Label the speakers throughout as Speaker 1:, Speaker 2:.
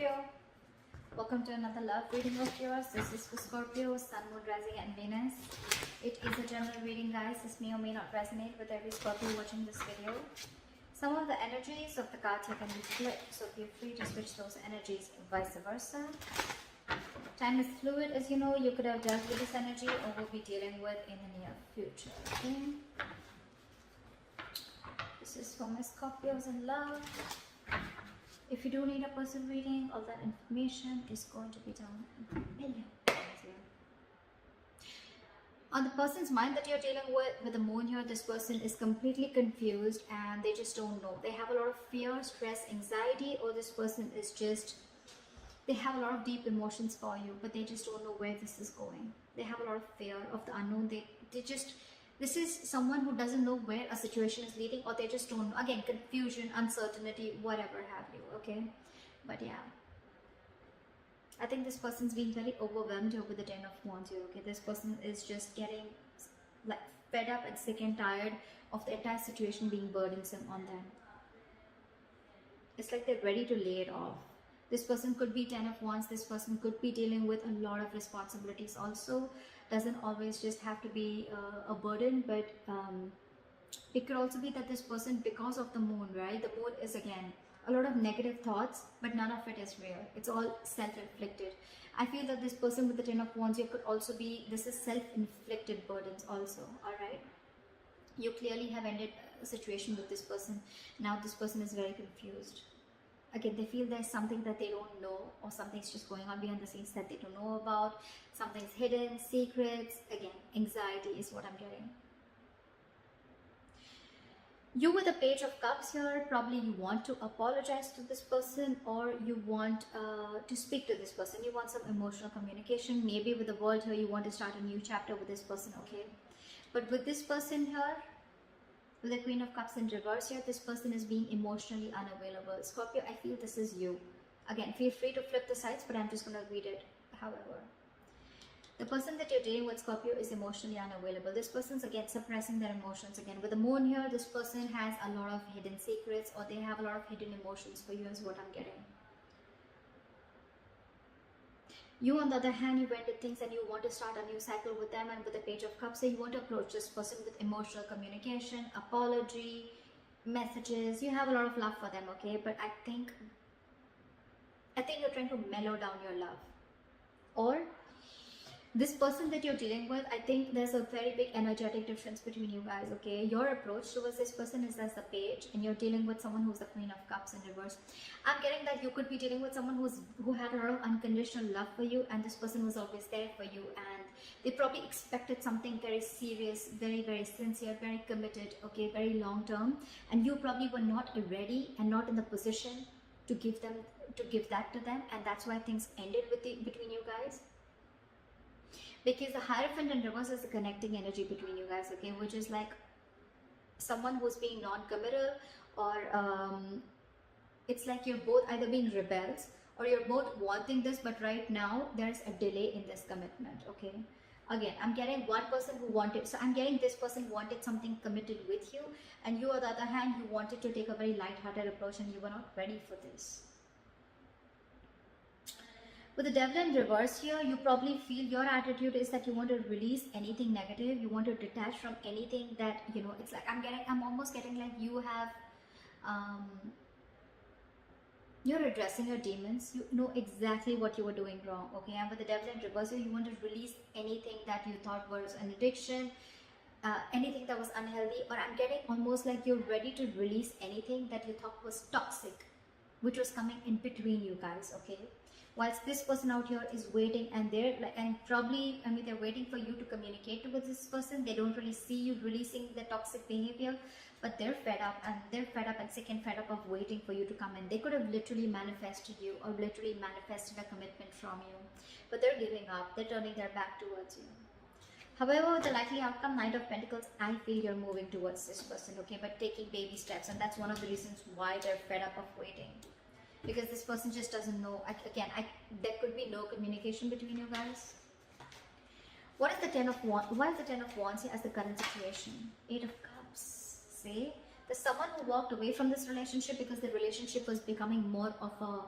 Speaker 1: Scorpio, welcome to another love reading of yours. This is for Scorpio, Sun, Moon, Rising and Venus. It is a general reading, guys. This may or may not resonate with every Scorpio watching this video. Some of the energies of the cards here can be flipped, so feel free to switch those energies vice versa. Time is fluid, as you know. You could have dealt with this energy or will be dealing with in the near future. Okay? This is for my Scorpios in love. If you do need a person reading, all that information is going to be down below. On the person's mind that you're dealing with the moon here, this person is completely confused and they just don't know. They have a lot of fear, stress, anxiety, or this person is just, they have a lot of deep emotions for you, but they just don't know where this is going. They have a lot of fear of the unknown. They just, this is someone who doesn't know where a situation is leading, or they just don't know. Again, confusion, uncertainty, whatever have you, okay? But yeah, I think this person's being very overwhelmed here with the Ten of Wands here, okay? This person is just getting like fed up and sick and tired of the entire situation being burdensome on them. It's like they're ready to lay it off. This person could be Ten of Wands. This person could be dealing with a lot of responsibilities also. Doesn't always just have to be a burden, but it could also be that this person, because of the moon, right? The moon is again a lot of negative thoughts, but none of it is real. It's all self-inflicted. I feel that this person with the Ten of Wands, you could also be, this is self-inflicted burdens also, all right? You clearly have ended a situation with this person. Now this person is very confused. Again, they feel there's something that they don't know, or something's just going on behind the scenes that they don't know about. Something's hidden, secrets. Again, anxiety is what I'm getting. You with the Page of Cups here, probably you want to apologize to this person, or you want to speak to this person. You want some emotional communication. Maybe with the World here, you want to start a new chapter with this person, okay? But with this person here, with the Queen of Cups in reverse here, this person is being emotionally unavailable. Scorpio, I feel this is you. Again, feel free to flip the sides, but I'm just going to read it however. The person that you're dealing with, Scorpio, is emotionally unavailable. This person's again suppressing their emotions. Again, with the moon here, this person has a lot of hidden secrets, or they have a lot of hidden emotions for you is what I'm getting. You, on the other hand, you ended things and you want to start a new cycle with them, and with the Page of Cups, so you want to approach this person with emotional communication, apology, messages. You have a lot of love for them, okay? But I think you're trying to mellow down your love. Or this person that you're dealing with, I think there's a very big energetic difference between you guys, okay? Your approach towards this person is as the Page, and you're dealing with someone who's the Queen of Cups in reverse. I'm getting that you could be dealing with someone who had a lot of unconditional love for you, and this person was always there for you, and they probably expected something very serious, very, very sincere, very committed, okay, very long term, and you probably were not ready and not in the position to give that to them, and that's why things ended between you guys. Because the Hierophant in reverse is the connecting energy between you guys, okay? Which is like someone who's being non-committal, or it's like you're both either being rebels, or you're both wanting this, but right now there's a delay in this commitment, okay? Again, I'm getting one person who wanted, so I'm getting this person wanted something committed with you, and you, on the other hand, you wanted to take a very light-hearted approach, and you were not ready for this. With the Devil in reverse here, you probably feel your attitude is that you want to release anything negative. You want to detach from anything that, you know, it's like I'm almost getting like you have, you're addressing your demons. You know exactly what you were doing wrong, okay? And with the Devil in reverse here, you want to release anything that you thought was an addiction, anything that was unhealthy, or I'm getting almost like you're ready to release anything that you thought was toxic, which was coming in between you guys, okay? Whilst this person out here is waiting, and they're like, and probably, I mean, they're waiting for you to communicate with this person. They don't really see you releasing the toxic behavior, but they're fed up and sick and fed up of waiting for you to come in. They could have literally manifested you, or literally manifested a commitment from you, but they're giving up. They're turning their back towards you. However, the likely outcome, Knight of Pentacles, I feel you're moving towards this person, okay, but taking baby steps, and that's one of the reasons why they're fed up of waiting. Because this person just doesn't know. There could be no communication between you guys. What is the Ten of Wands? Why is the Ten of Wands here as the current situation? 8 of Cups. See? There's someone who walked away from this relationship because the relationship was becoming more of a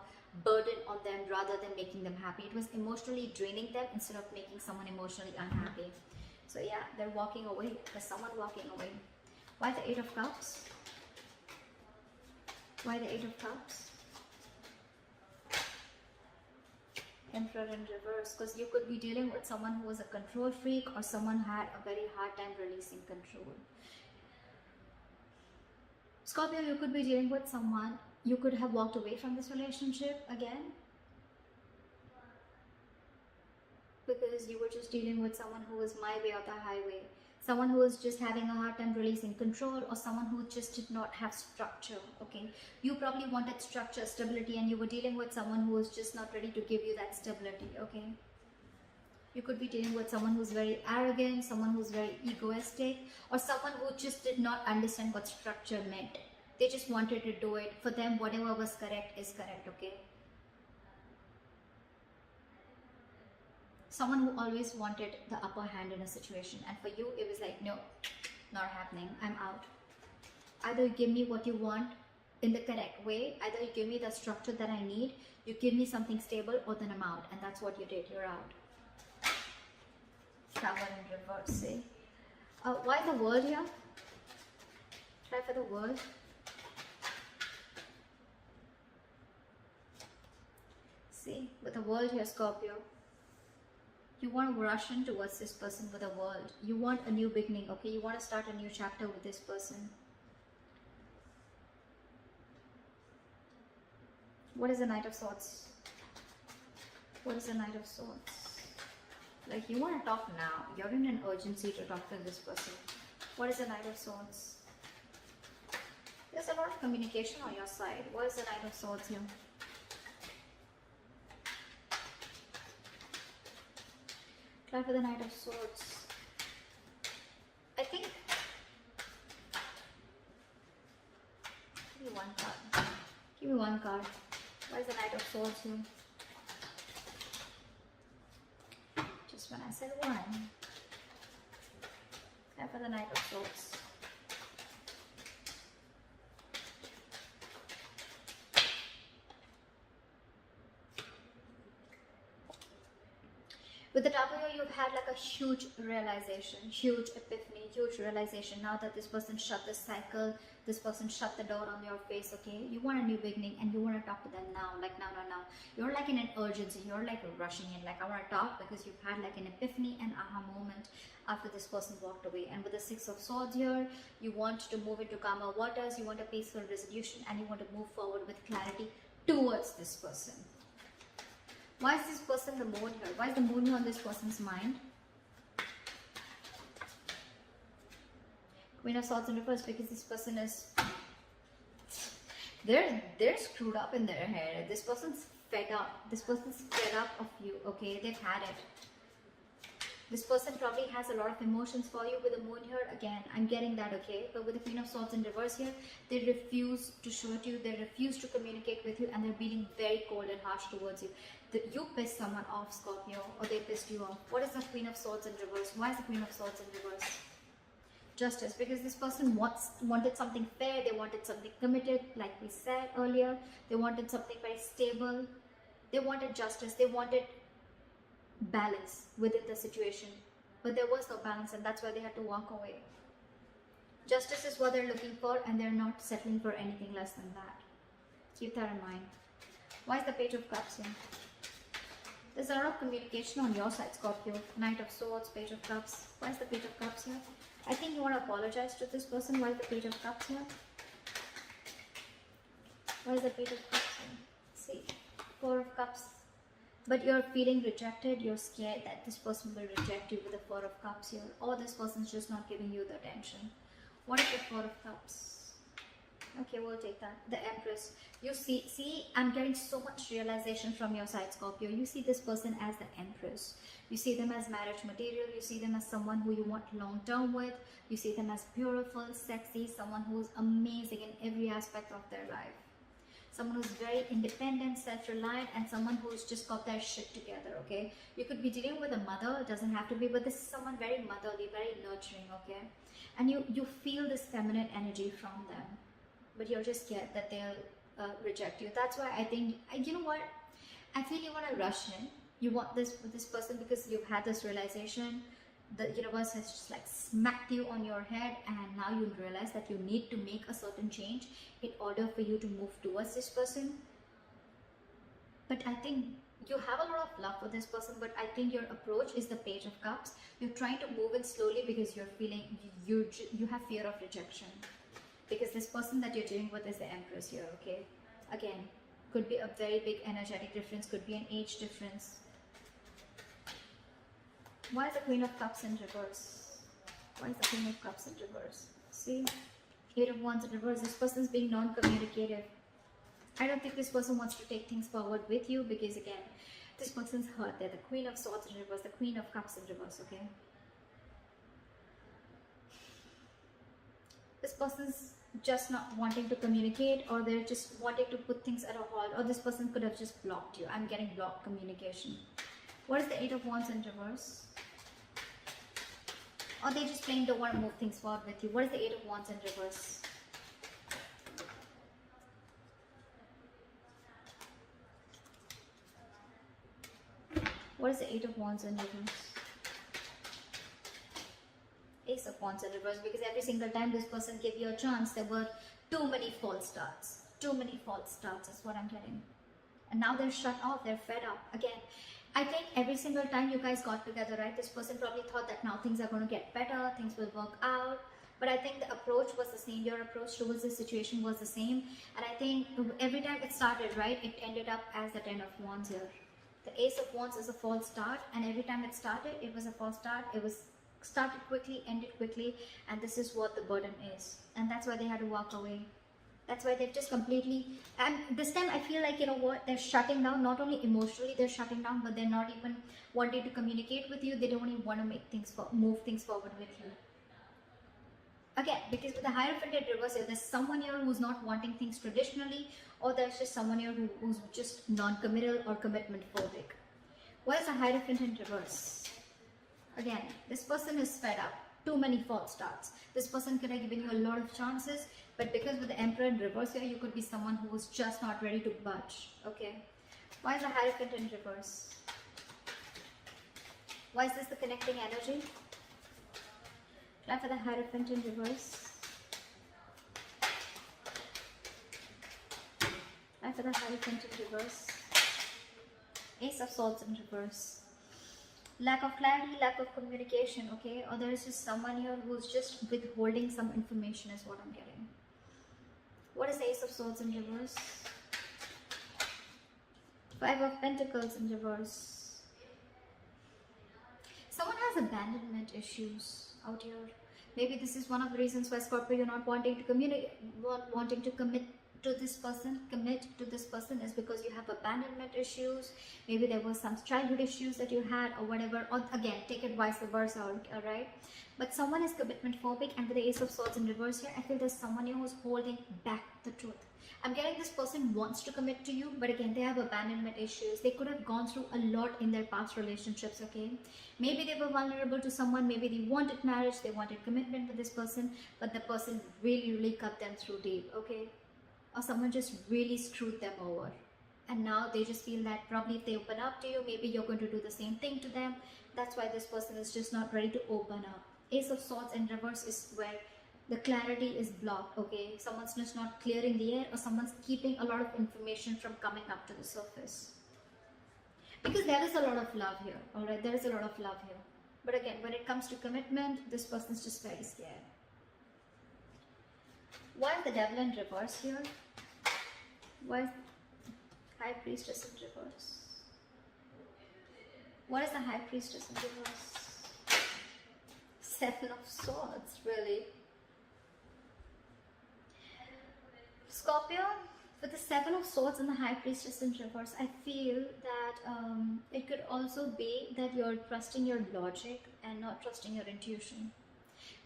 Speaker 1: burden on them rather than making them happy. It was emotionally draining them instead of making someone emotionally unhappy. So yeah, they're walking away. There's someone walking away. Why the Eight of Cups? Why the Eight of Cups? Emperor in reverse, because you could be dealing with someone who was a control freak or someone who had a very hard time releasing control. Scorpio, you could be dealing with someone, you could have walked away from this relationship again because you were just dealing with someone who was my way or the highway, someone who was just having a hard time releasing control, or someone who just did not have structure. Okay, you probably wanted structure, stability, and you were dealing with someone who was just not ready to give you that stability. Okay, you could be dealing with someone who's very arrogant, someone who's very egoistic, or someone who just did not understand what structure meant. They just wanted to do it. For them, whatever was correct is correct. Okay, someone who always wanted the upper hand in a situation, and for you it was like, no, not happening, I'm out. Either you give me what you want in the correct way, either you give me the structure that I need, you give me something stable, or then I'm out. And that's what you did. You're out. Tower in reverse. See, why the World here? Try for the World. See, with the World here, Scorpio, you want to rush in towards this person with a World. You want a new beginning. Okay, you want to start a new chapter with this person. What is the Knight of Swords? What is the Knight of Swords? Like, you want to talk now. You're in an urgency to talk to this person. What is the Knight of Swords? There's a lot of communication on your side. What is the Knight of Swords here? Try for the Knight of Swords. I think... Give me one card. Give me one card. Why is the Knight of Swords here? Just when I said one. Try for the Knight of Swords. With the Tower, you've had like a huge realization, huge epiphany, huge realization. Now that this person shut the cycle, this person shut the door on your face, okay? You want a new beginning and you want to talk to them now, like now. You're like in an urgency, you're like rushing in, like I want to talk because you've had like an epiphany and aha moment after this person walked away. And with the Six of Swords here, you want to move into calmer waters, you want a peaceful resolution, and you want to move forward with clarity towards this person. Why is this person the Moon here? Why is the Moon here on this person's mind? Queen of Swords in reverse, because this person is... They're screwed up in their head. This person's fed up. This person's fed up of you, okay? They've had it. This person probably has a lot of emotions for you with the Moon here. Again, I'm getting that, okay? But with the Queen of Swords in reverse here, they refuse to show it to you. They refuse to communicate with you, and they're being very cold and harsh towards you. You pissed someone off, Scorpio, or they pissed you off. What is the Queen of Swords in reverse? Why is the Queen of Swords in reverse? Justice, because this person wanted something fair. They wanted something committed, like we said earlier. They wanted something very stable. They wanted justice. They wanted balance within the situation, but there was no balance, and that's why they had to walk away. Justice is what they're looking for, and they're not settling for anything less than that. Keep that in mind. Why is the Page of Cups here? There's a lot of communication on your side, Scorpio. Knight of Swords, Page of Cups. Why is the Page of Cups here? I think you want to apologize to this person. Why is the Page of Cups here? Why is the Page of Cups here? See, Four of Cups. But you're feeling rejected. You're scared that this person will reject you with the Four of Cups here. Or this person's just not giving you the attention. What is the Four of Cups? Okay, we'll take that. The Empress. You see, I'm getting so much realization from your side, Scorpio. You see this person as the Empress. You see them as marriage material. You see them as someone who you want long term with. You see them as beautiful, sexy, someone who's amazing in every aspect of their life. someone who's very independent, self-reliant, and someone who's just got their shit together, okay? You could be dealing with a mother, it doesn't have to be, but this is someone very motherly, very nurturing, okay? And you feel this feminine energy from them, but you're just scared that they'll reject you. That's why I think, you know what? I feel you want to rush in. You want this with this person because you've had this realization. The universe has just like smacked you on your head, and now you realize that you need to make a certain change in order for you to move towards this person. But I think you have a lot of love for this person, but I think your approach is the Page of Cups. You're trying to move in slowly because you're feeling you have fear of rejection, because this person that you're dealing with is the Empress here, okay? Again, could be a very big energetic difference, could be an age difference. Why is the Queen of Cups in reverse? Why is the Queen of Cups in reverse? See? Eight of Wands in reverse. This person is being non-communicative. I don't think this person wants to take things forward with you because, again, this person's hurt. They're the Queen of Swords in reverse, the Queen of Cups in reverse, okay? This person's just not wanting to communicate, or they're just wanting to put things at a halt, or this person could have just blocked you. I'm getting blocked communication. What is the Eight of Wands in reverse? Or they just plain don't want to move things forward with you. What is the Eight of Wands in reverse? What is the Eight of Wands in reverse? Ace of Wands in reverse, because every single time this person gave you a chance, there were too many false starts. Too many false starts is what I'm getting. And now they're shut off, they're fed up. Again, I think every single time you guys got together, right, this person probably thought that now things are going to get better, things will work out. But I think the approach was the same. Your approach towards the situation was the same. And I think every time it started, right, it ended up as the Ten of Wands here. The Ace of Wands is a false start. And every time it started, it was a false start. It was started quickly, ended quickly. And this is what the burden is. And that's why they had to walk away. That's why they've just completely, and this time I feel like, you know what, they're shutting down. Not only emotionally they're shutting down, but they're not even wanting to communicate with you. They don't even want to make things move things forward with you. Again, because with the Hierophant in reverse here, there's someone here who's not wanting things traditionally, or there's just someone here who's just non-committal or commitment phobic. Why is the Hierophant in reverse? Again, this person is fed up. Too many false starts. This person could have given you a lot of chances, but because with the Emperor in reverse here, you could be someone who was just not ready to budge. Okay. Why is the Hierophant in reverse? Why is this the connecting energy? Try for the Hierophant in reverse. Try for the Hierophant in reverse. Ace of Swords in reverse. Lack of clarity, lack of communication, okay? Or there is just someone here who's just withholding some information is what I'm getting. What is the Ace of Swords in reverse? Five of Pentacles in reverse. Someone has abandonment issues out here. Maybe this is one of the reasons why, Scorpio, you're not wanting to communicate, wanting to commit to this person, is because you have abandonment issues. Maybe there were some childhood issues that you had or whatever, or again, take it vice versa, alright? But someone is commitment phobic, and with the Ace of Swords in reverse here, I feel there's someone here who's holding back the truth. I'm getting this person wants to commit to you, but again, they have abandonment issues. They could have gone through a lot in their past relationships, okay? Maybe they were vulnerable to someone, maybe they wanted marriage, they wanted commitment with this person, but the person really cut them through deep, okay? Or someone just really screwed them over. And now they just feel that probably if they open up to you, maybe you're going to do the same thing to them. That's why this person is just not ready to open up. Ace of Swords in reverse is where the clarity is blocked, okay? Someone's just not clearing the air, or someone's keeping a lot of information from coming up to the surface. Because there is a lot of love here, alright? There is a lot of love here. But again, when it comes to commitment, this person's just very scared. Why is the Devil in reverse here? Why is High Priestess in reverse? What is the High Priestess in reverse? Seven of Swords, really? Scorpio, with the Seven of Swords and the High Priestess in reverse, I feel that it could also be that you're trusting your logic and not trusting your intuition.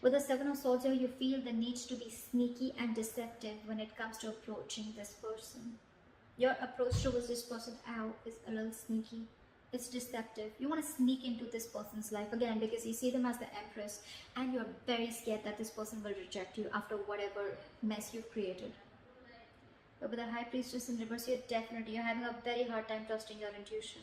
Speaker 1: With the Seven of Swords here, you feel the need to be sneaky and deceptive when it comes to approaching this person. Your approach towards this person out is a little sneaky. It's deceptive. You want to sneak into this person's life again because you see them as the Empress, and you're very scared that this person will reject you after whatever mess you've created. But with the High Priestess in reverse, you're having a very hard time trusting your intuition.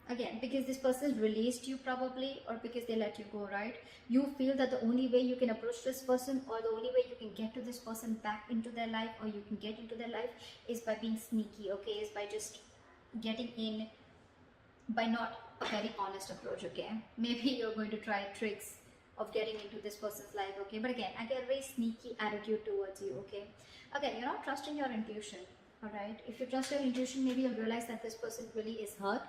Speaker 1: Again, because this person released you probably, or because they let you go, right? You feel that the only way you can approach this person, or the only way you can get to this person back into their life, or you can get into their life, is by being sneaky, okay? Is by just getting in, by not a very honest approach, okay? Maybe you're going to try tricks of getting into this person's life, okay? But again, I get a very sneaky attitude towards you, okay? Again, you're not trusting your intuition, all right? If you trust your intuition, maybe you'll realize that this person really is hurt.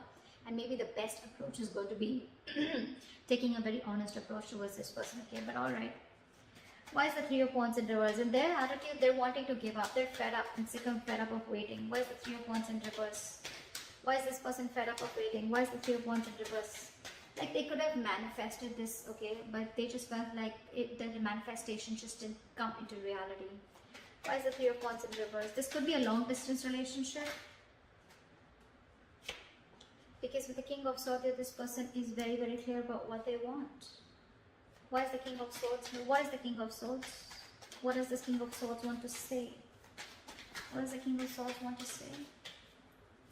Speaker 1: And maybe the best approach is going to be taking a very honest approach towards this person, okay? But alright. Why is the Three of Wands in reverse? In their attitude, they're wanting to give up. They're fed up and sick and fed up of waiting. Why is the Three of Wands in reverse? Why is this person fed up of waiting? Why is the Three of Wands in reverse? Like they could have manifested this, okay? But they just felt like the manifestation just didn't come into reality. Why is the Three of Wands in reverse? This could be a long distance relationship. Because with the King of Swords, this person is very, very clear about what they want. Why is the King of Swords? Why is the King of Swords? What does this King of Swords want to say? What does the King of Swords want to say?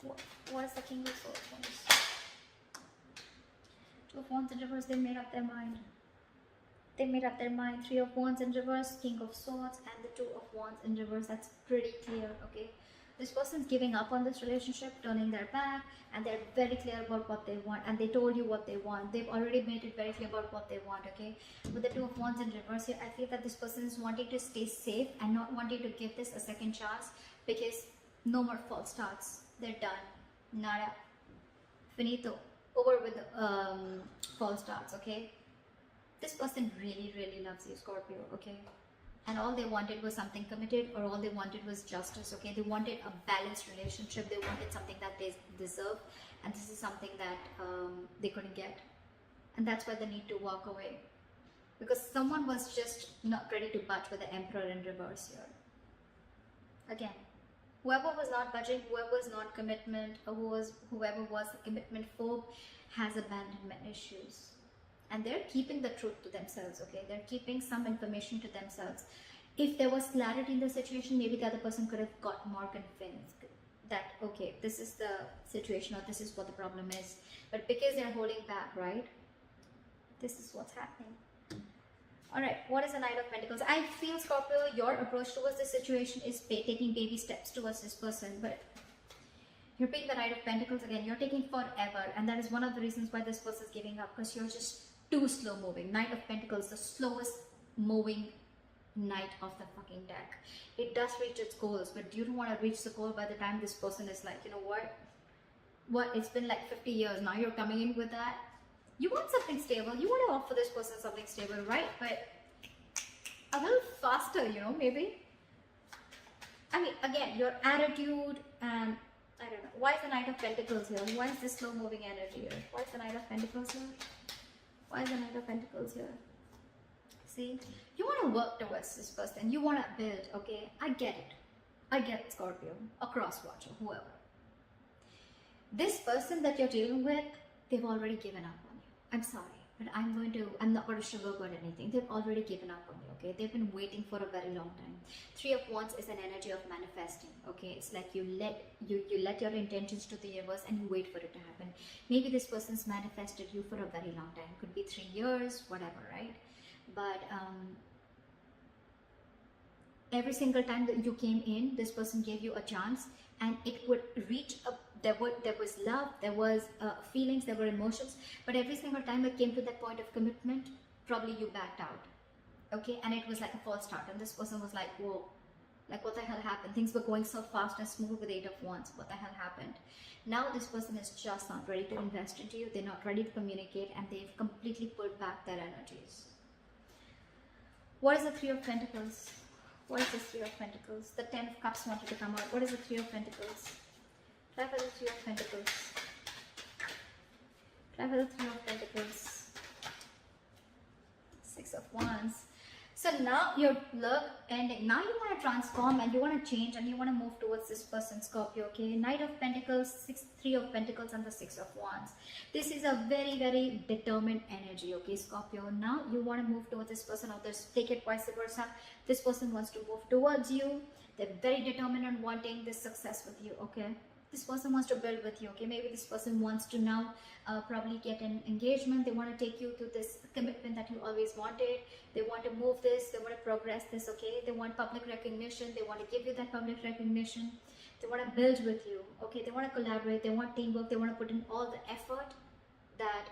Speaker 1: What does the King of Swords want to say? Two of Wands in reverse, they made up their mind. They made up their mind. Three of Wands in reverse, King of Swords, and the Two of Wands in reverse. That's pretty clear, okay? This person's giving up on this relationship, turning their back, and they're very clear about what they want, and they told you what they want. They've already made it very clear about what they want, okay? With the Two of Wands in reverse here, I feel that this person is wanting to stay safe and not wanting to give this a second chance, because no more false starts. They're done. Nada. Finito. Over with the false starts, okay? This person really, really loves you, Scorpio, okay? And all they wanted was something committed, or all they wanted was justice, okay? They wanted a balanced relationship. They wanted something that they deserve, and this is something that they couldn't get. And that's why they need to walk away, because someone was just not ready to budge with the Emperor in reverse here. Again, whoever was not budging, whoever was not commitment, or whoever was a commitment phobe has abandonment issues. And they're keeping the truth to themselves, okay? They're keeping some information to themselves. If there was clarity in the situation, maybe the other person could have got more convinced that, okay, this is the situation, or this is what the problem is. But because they're holding back, right? This is what's happening. Alright, what is the Knight of Pentacles? I feel, Scorpio, your approach towards this situation is taking baby steps towards this person. But you're being the Knight of Pentacles again. You're taking forever. And that is one of the reasons why this person is giving up. Because you're just too slow moving. Knight of Pentacles, the slowest moving knight of the fucking deck. It does reach its goals, but you don't want to reach the goal by the time this person is like, you know what, it's been like 50 years, now you're coming in with that. You want something stable, you want to offer this person something stable, right? But a little faster, you know, maybe. I mean, again, your attitude, and I don't know, why is the Knight of Pentacles here? Why is this slow moving energy here? Why is the Knight of Pentacles here? Why is the Knight of Pentacles here? See, you want to work towards this person. You want to build, okay? I get it. I get it, Scorpio. A cross-watcher, whoever. This person that you're dealing with, they've already given up on you. I'm sorry, but I'm not going to sugarcoat anything. They've already given up on you, okay? They've been waiting for a very long time. Three of Wands is an energy of manifesting, okay? It's like you let your intentions to the universe and you wait for it to happen. Maybe this person's manifested you for a very long time. Could be 3 years, whatever, right? But every single time that you came in, this person gave you a chance, and it would reach up. There was love, there was feelings, there were emotions, but every single time it came to that point of commitment, probably you backed out, okay? And it was like a false start, and this person was like, whoa, like what the hell happened? Things were going so fast and smooth with 8 of Wands. What the hell happened? Now this person is just not ready to invest into you. They're not ready to communicate, and they've completely pulled back their energies. What is the Three of Pentacles? What is the Three of Pentacles? The 10 of Cups wanted to come out. What is the Three of Pentacles? Try for the Three of Pentacles. Try for the Three of Pentacles. 6 of Wands. So now your look ending. Now you want to transform and you want to change and you want to move towards this person, Scorpio. Okay, Knight of Pentacles, Three of Pentacles, and the Six of Wands. This is a very, very determined energy. Okay, Scorpio. Now you want to move towards this person, or take it vice versa. This person wants to move towards you. They're very determined on wanting this success with you. Okay. This person wants to build with you. Okay, maybe this person wants to now probably get an engagement. They want to take you to this commitment that you always wanted. They want to move this, they want to progress this. Okay, they want public recognition. They want to give you that public recognition. They want to build with you. Okay, they want to collaborate. They want teamwork. They want to put in all the effort that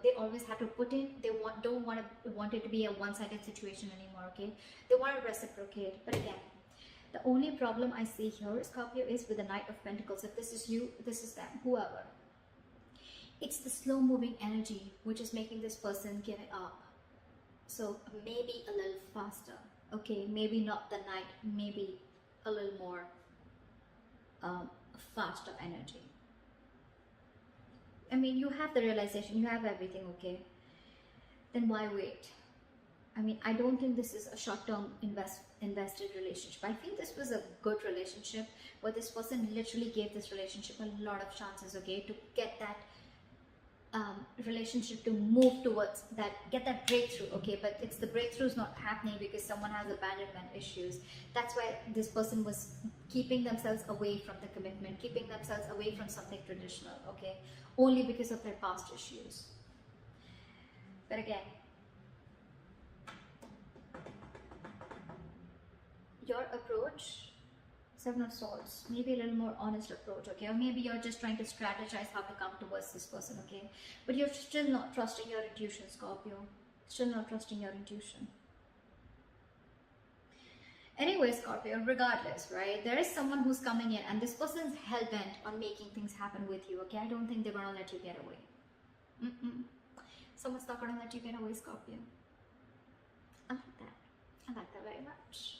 Speaker 1: they always have to put in. They don't want it to be a one-sided situation anymore. Okay, they want to reciprocate. But again, the only problem I see here, Scorpio, is with the Knight of Pentacles. If this is you, this is them, whoever. It's the slow-moving energy which is making this person give it up. So maybe a little faster. Okay, maybe not the Knight, maybe a little more faster energy. I mean, you have the realization, you have everything, okay? Then why wait? I mean, I don't think this is a short-term invested relationship. I think this was a good relationship where this person literally gave this relationship a lot of chances, okay, to get that relationship to move towards that, get that breakthrough, okay, but the breakthrough is not happening because someone has abandonment issues. That's why this person was keeping themselves away from the commitment, keeping themselves away from something traditional, okay, only because of their past issues. But again, your approach, Seven of Swords, maybe a little more honest approach, okay, or maybe you're just trying to strategize how to come towards this person, okay, but you're still not trusting your intuition, Scorpio, still not trusting your intuition. Anyway, Scorpio, regardless, right, there is someone who's coming in and this person's hell-bent on making things happen with you, okay. I don't think they're gonna let you get away. Someone's not gonna let you get away, Scorpio. I like that very much.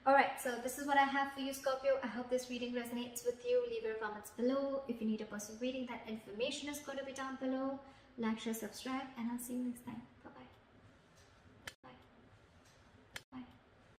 Speaker 1: Alright, so this is what I have for you, Scorpio. I hope this reading resonates with you. Leave your comments below. If you need a personal reading, that information is going to be down below. Like, share, subscribe, and I'll see you next time.